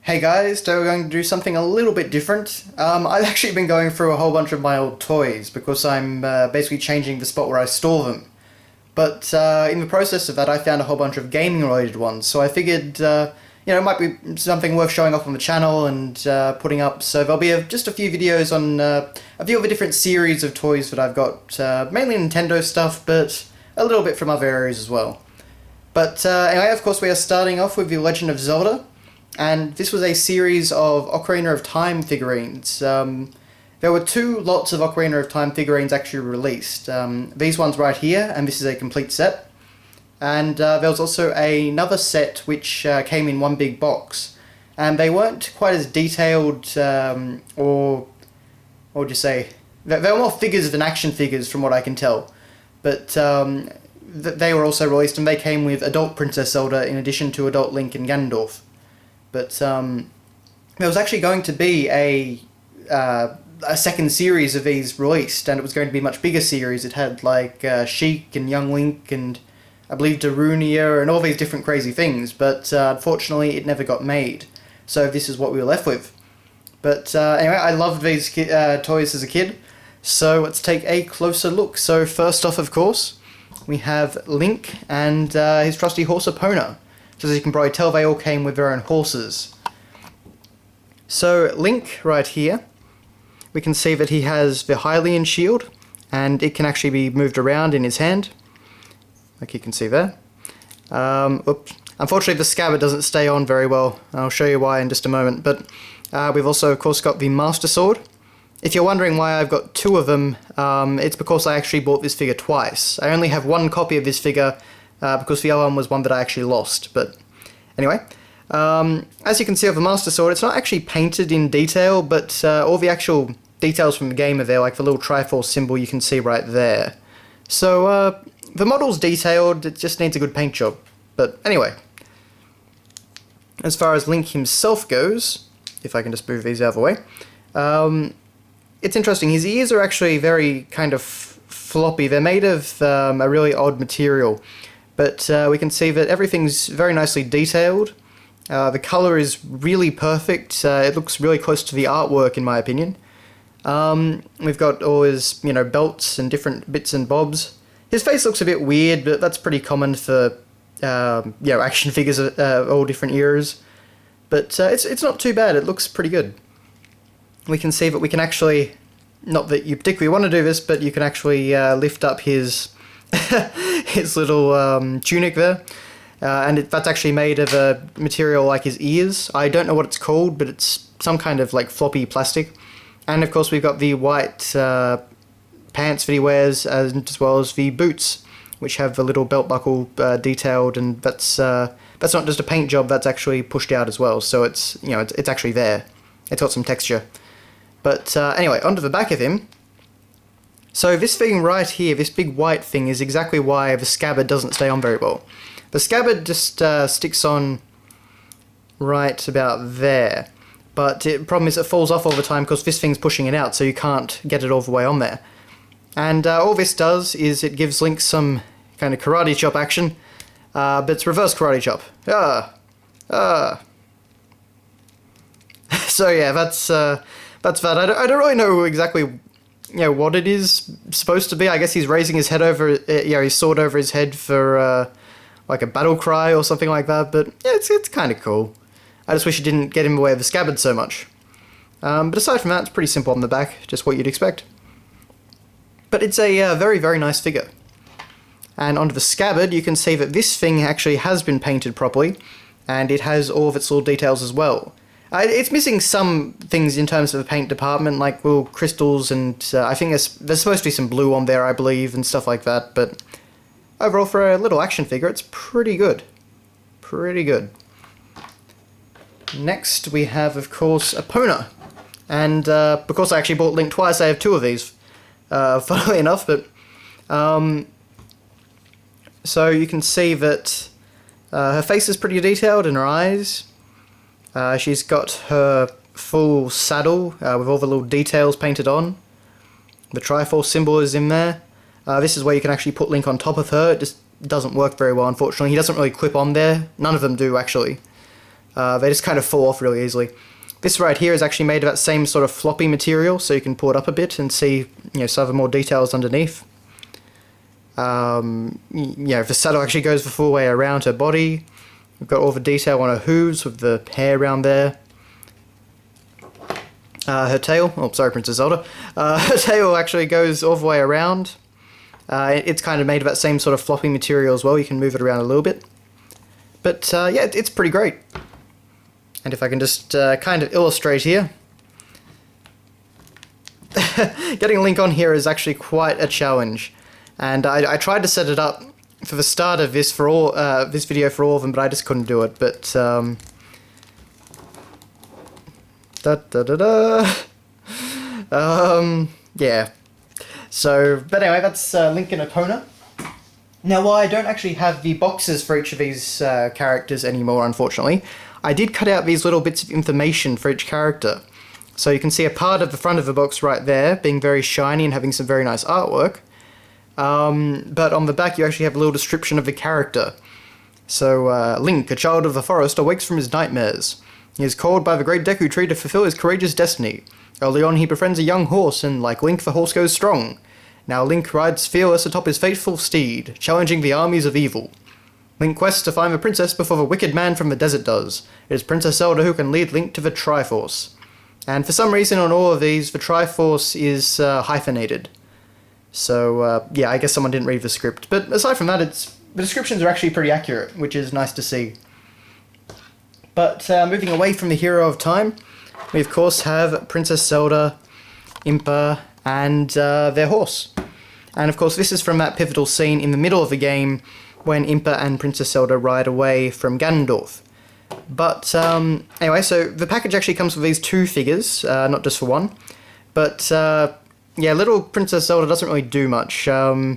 Hey guys, today we're going to do something a little bit different. I've actually been going through a whole bunch of my old toys because I'm basically changing the spot where I store them. But in the process of that I found a whole bunch of gaming related ones, so I figured it might be something worth showing off on the channel and putting up. So there'll be just a few videos on a few of the different series of toys that I've got, mainly Nintendo stuff, but a little bit from other areas as well. But anyway, of course we are starting off with the Legend of Zelda. And this was a series of Ocarina of Time figurines. There were two lots of Ocarina of Time figurines actually released. These ones right here, and this is a complete set. And there was also another set which came in one big box. And they weren't quite as detailed, or what would you say? They were more figures than action figures from what I can tell. But they were also released, and they came with adult Princess Zelda in addition to adult Link and Ganondorf. But there was actually going to be a second series of these released, and it was going to be a much bigger series. It had like Sheik and Young Link and I believe Darunia and all these different crazy things, but unfortunately it never got made. So this is what we were left with. But anyway, I loved these toys as a kid, so let's take a closer look. So first off, of course, we have Link and his trusty horse Epona. So as you can probably tell, they all came with their own horses. So Link, right here, we can see that he has the Hylian shield, and it can actually be moved around in his hand, like you can see there. Oops. Unfortunately the scabbard doesn't stay on very well. I'll show you why in just a moment. But we've also of course got the Master Sword. If you're wondering why I've got two of them, it's because I actually bought this figure twice. I only have one copy of this figure, because the other one was one that I actually lost. But anyway, as you can see of the Master Sword, it's not actually painted in detail, but all the actual details from the game are there, like the little Triforce symbol you can see right there. So the model's detailed, it just needs a good paint job. But anyway, as far as Link himself goes, if I can just move these out of the way, it's interesting. His ears are actually very kind of floppy. They're made of a really odd material. But we can see that everything's very nicely detailed. The colour is really perfect. It looks really close to the artwork, in my opinion. We've got all his, belts and different bits and bobs. His face looks a bit weird, but that's pretty common for, action figures of all different eras. But it's not too bad. It looks pretty good. We can see that we can actually, not that you particularly want to do this, but you can actually lift up his his little tunic there, and that's actually made of a material like his ears. I don't know what it's called, but it's some kind of like floppy plastic. And of course we've got the white pants that he wears, as well as the boots, which have the little belt buckle detailed, and that's not just a paint job, that's actually pushed out as well, so it's it's actually there. It's got some texture. But anyway, onto the back of him. So this thing right here, this big white thing, is exactly why the scabbard doesn't stay on very well. The scabbard just sticks on right about there. But the problem is it falls off all the time because this thing's pushing it out, so you can't get it all the way on there. And all this does is it gives Link some kind of karate chop action, but it's reverse karate chop. So yeah, that's that. I don't really know exactly what it is supposed to be. I guess he's raising his head over, his sword over his head for like a battle cry or something like that. But yeah, it's kind of cool. I just wish it didn't get in the way of the scabbard so much. But aside from that, it's pretty simple on the back, just what you'd expect. But it's a very, very nice figure. And onto the scabbard, you can see that this thing actually has been painted properly, and it has all of its little details as well. It's missing some things in terms of the paint department, like little crystals, and I think there's supposed to be some blue on there, I believe, and stuff like that, but overall, for a little action figure, it's pretty good. Pretty good. Next, we have, of course, Epona. And because I actually bought Link twice, I have two of these, funnily enough, but so you can see that her face is pretty detailed, and her eyes. She's got her full saddle with all the little details painted on. The Triforce symbol is in there. This is where you can actually put Link on top of her. It just doesn't work very well, unfortunately. He doesn't really clip on there. None of them do, actually. They just kind of fall off really easily. This right here is actually made of that same sort of floppy material, so you can pull it up a bit and see, some of the more details underneath. The saddle actually goes the full way around her body. We've got all the detail on her hooves with the hair around there. Her tail, oh sorry Princess Zelda, her tail actually goes all the way around. It's kind of made of that same sort of floppy material as well, you can move it around a little bit. But yeah, it's pretty great. And if I can just kind of illustrate here. Getting Link on here is actually quite a challenge. And I tried to set it up for the start of this for all this video for all of them, but I just couldn't do it. But yeah. So, but anyway, that's Link and Epona. Now, while I don't actually have the boxes for each of these characters anymore, unfortunately, I did cut out these little bits of information for each character. So you can see a part of the front of the box right there, being very shiny and having some very nice artwork. But on the back you actually have a little description of the character. So, Link, a child of the forest, awakes from his nightmares. He is called by the great Deku Tree to fulfill his courageous destiny. Early on he befriends a young horse, and like Link, the horse goes strong. Now Link rides fearless atop his faithful steed, challenging the armies of evil. Link quests to find the princess before the wicked man from the desert does. It is Princess Zelda who can lead Link to the Triforce. And for some reason on all of these, the Triforce is hyphenated. So, yeah, I guess someone didn't read the script. But aside from that, the descriptions are actually pretty accurate, which is nice to see. But moving away from the hero of time, we of course have Princess Zelda, Impa, and their horse. And of course this is from that pivotal scene in the middle of the game when Impa and Princess Zelda ride away from Ganondorf. But anyway, so the package actually comes with these two figures, not just for one. But yeah, little Princess Zelda doesn't really do much. Her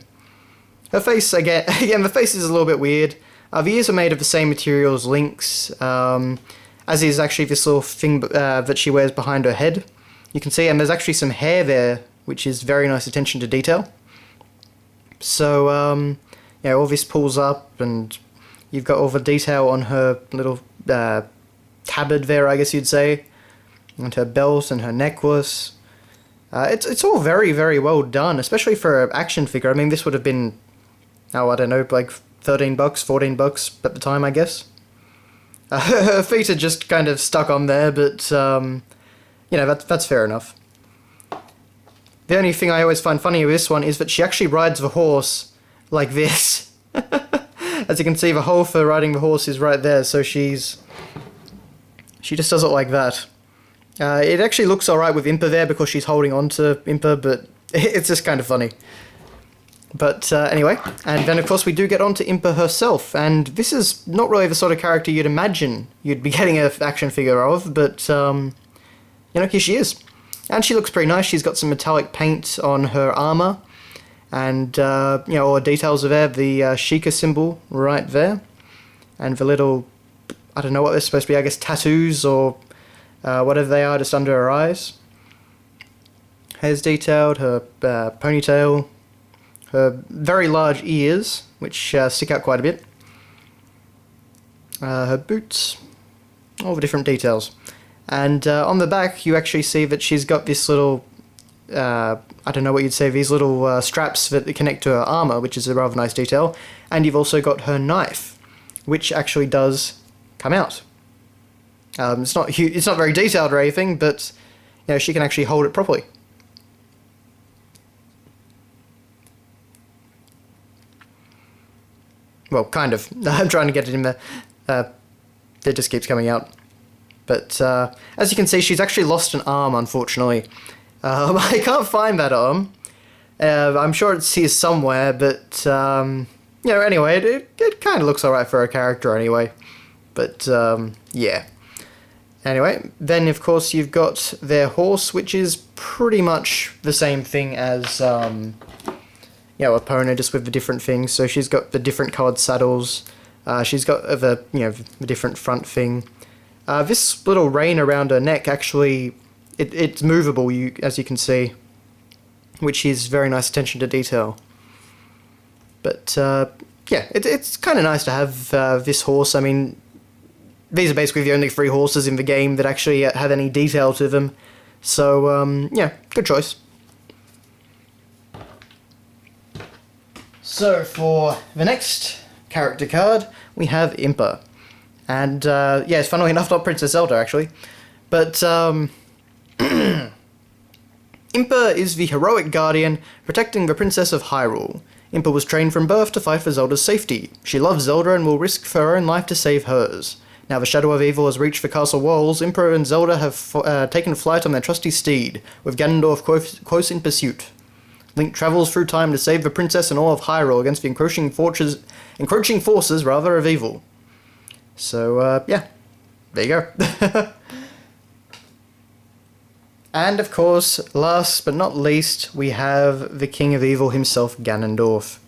face, again, the face is a little bit weird. The ears are made of the same material as Link's, as is actually this little thing that she wears behind her head. You can see, and there's actually some hair there, which is very nice attention to detail. So, yeah, all this pulls up, and you've got all the detail on her little tabard there, I guess you'd say, and her belt and her necklace. It's all very, very well done, especially for an action figure. I mean, this would have been, oh, I don't know, like $13, $14 at the time, I guess. Her feet are just kind of stuck on there, but, that's fair enough. The only thing I always find funny with this one is that she actually rides the horse like this. As you can see, the hole for riding the horse is right there, so she just does it like that. It actually looks alright with Impa there because she's holding on to Impa, but it's just kind of funny. But anyway, and then of course we do get on to Impa herself, and this is not really the sort of character you'd imagine you'd be getting an action figure of, but here she is. And she looks pretty nice. She's got some metallic paint on her armour, and all the details of there, the Sheikah symbol right there, and the little, I don't know what they're supposed to be, I guess tattoos or whatever they are just under her eyes. Hair's detailed, her ponytail, her very large ears, which stick out quite a bit, her boots, all the different details. And on the back you actually see that she's got this little, I don't know what you'd say, these little straps that connect to her armour, which is a rather nice detail. And you've also got her knife, which actually does come out. It's not very detailed or anything, but she can actually hold it properly. Well, kind of. I'm trying to get it in there. It just keeps coming out. But as you can see, she's actually lost an arm, unfortunately. I can't find that arm. I'm sure it's here somewhere, but anyway, it kind of looks alright for a character anyway. But yeah. Anyway, then of course you've got their horse, which is pretty much the same thing as Epona, just with the different things. So she's got the different coloured saddles. She's got the different front thing. This little rein around her neck actually, it's movable, as you can see, which is very nice attention to detail. But yeah, it's kind of nice to have this horse. I mean, these are basically the only 3 horses in the game that actually have any detail to them. So, yeah, good choice. So, for the next character card, we have Impa. And, yes, funnily enough, not Princess Zelda, actually. But, Impa is the heroic guardian protecting the Princess of Hyrule. Impa was trained from birth to fight for Zelda's safety. She loves Zelda and will risk her own life to save hers. Now the shadow of evil has reached the castle walls. Impa and Zelda have taken flight on their trusty steed, with Ganondorf close in pursuit. Link travels through time to save the princess and all of Hyrule against the encroaching forces of evil. So, yeah, there you go. And, of course, last but not least, we have the King of Evil himself, Ganondorf.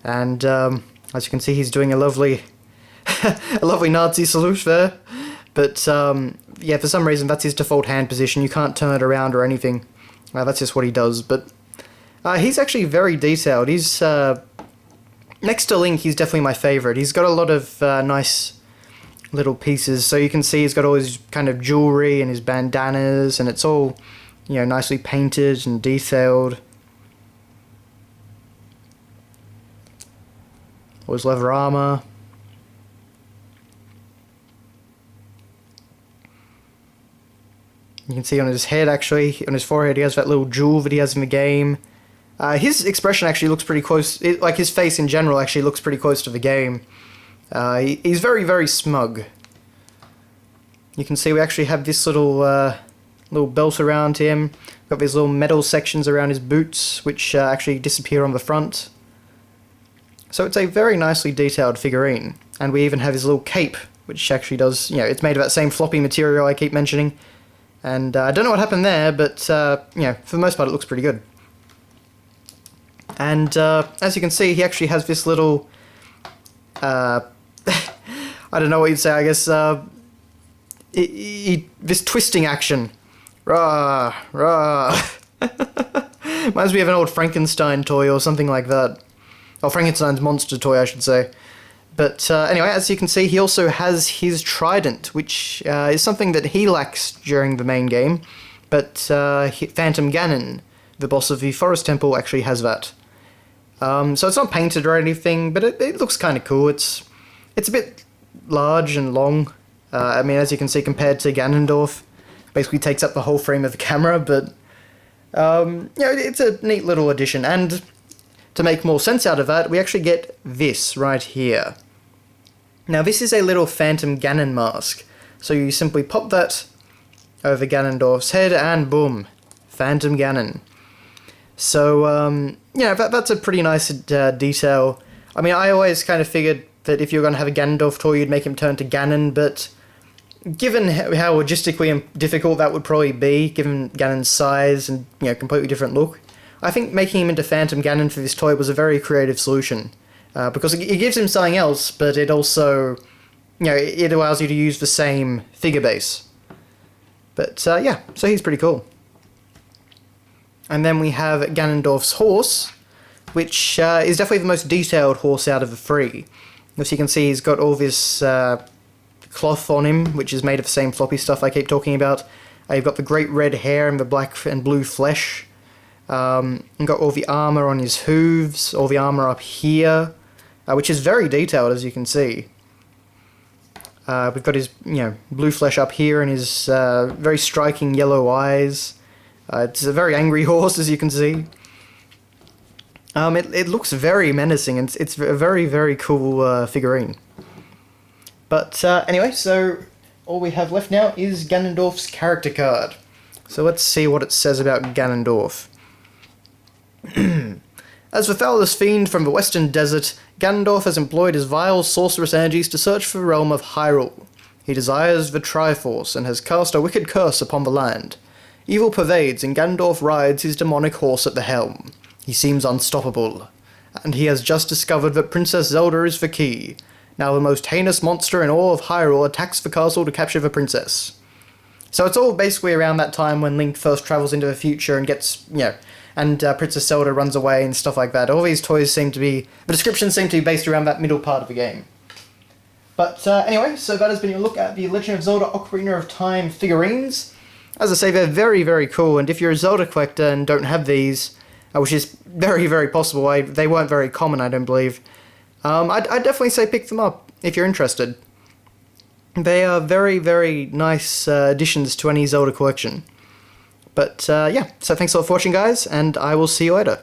And, as you can see, he's doing a lovely Nazi salute there. But, yeah, for some reason, that's his default hand position. You can't turn it around or anything. That's just what he does. But he's actually very detailed. He's, next to Link, he's definitely my favourite. He's got a lot of nice little pieces. So you can see he's got all his kind of jewellery and his bandanas, and it's all, you know, nicely painted and detailed. All his leather armour. You can see on his head, actually, on his forehead, he has that little jewel that he has in the game. His expression actually looks pretty close, like his face in general actually looks pretty close to the game. He's very, very smug. You can see we actually have this little belt around him. Got these little metal sections around his boots, which actually disappear on the front. So it's a very nicely detailed figurine. And we even have his little cape, which actually does, you know, it's made of that same floppy material I keep mentioning. And I don't know what happened there, but, you know, for the most part it looks pretty good. And as you can see, he actually has this little, I don't know what you'd say, I guess, this twisting action. Rah, rah. Reminds me of an old Frankenstein toy or something like that. Or Frankenstein's monster toy, I should say. But anyway, as you can see, he also has his trident, which is something that he lacks during the main game. But Phantom Ganon, the boss of the Forest Temple, actually has that. So it's not painted or anything, but it looks kind of cool. It's a bit large and long. I mean, as you can see, compared to Ganondorf, basically takes up the whole frame of the camera. But you know, it's a neat little addition. And to make more sense out of that, we actually get this right here. Now, this is a little Phantom Ganon mask. So you simply pop that over Ganondorf's head, and boom, Phantom Ganon. So, yeah, that's a pretty nice detail. I mean, I always kind of figured that if you were going to have a Ganondorf toy, you'd make him turn to Ganon, but given how logistically difficult that would probably be, given Ganon's size and, you know, completely different look, I think making him into Phantom Ganon for this toy was a very creative solution. Because it gives him something else, but it also, you know, it allows you to use the same figure base. But, yeah, so he's pretty cool. And then we have Ganondorf's horse, which is definitely the most detailed horse out of the 3. As you can see, he's got all this cloth on him, which is made of the same floppy stuff I keep talking about. You've got the great red hair and the black and blue flesh. You've got all the armour on his hooves, all the armour up here, which is very detailed, as you can see. We've got his, you know, blue flesh up here and his very striking yellow eyes. It's a very angry horse, as you can see. It looks very menacing, and it's a very, very cool figurine. But anyway, so all we have left now is Ganondorf's character card. So let's see what it says about Ganondorf. As the foulest fiend from the western desert, Ganondorf has employed his vile sorcerous energies to search for the realm of Hyrule. He desires the Triforce and has cast a wicked curse upon the land. Evil pervades, and Ganondorf rides his demonic horse at the helm. He seems unstoppable, and he has just discovered that Princess Zelda is the key. Now the most heinous monster in all of Hyrule attacks the castle to capture the princess. So it's all basically around that time when Link first travels into the future and gets, you know, and Princess Zelda runs away and stuff like that. All these toys seem to be, the descriptions seem to be based around that middle part of the game. But anyway, so that has been a look at the Legend of Zelda Ocarina of Time figurines. As I say, they're very, very cool, and if you're a Zelda collector and don't have these, which is very, very possible, they weren't very common, I don't believe, I'd definitely say pick them up if you're interested. They are very, very nice additions to any Zelda collection. But yeah, so thanks a lot for watching, guys, and I will see you later.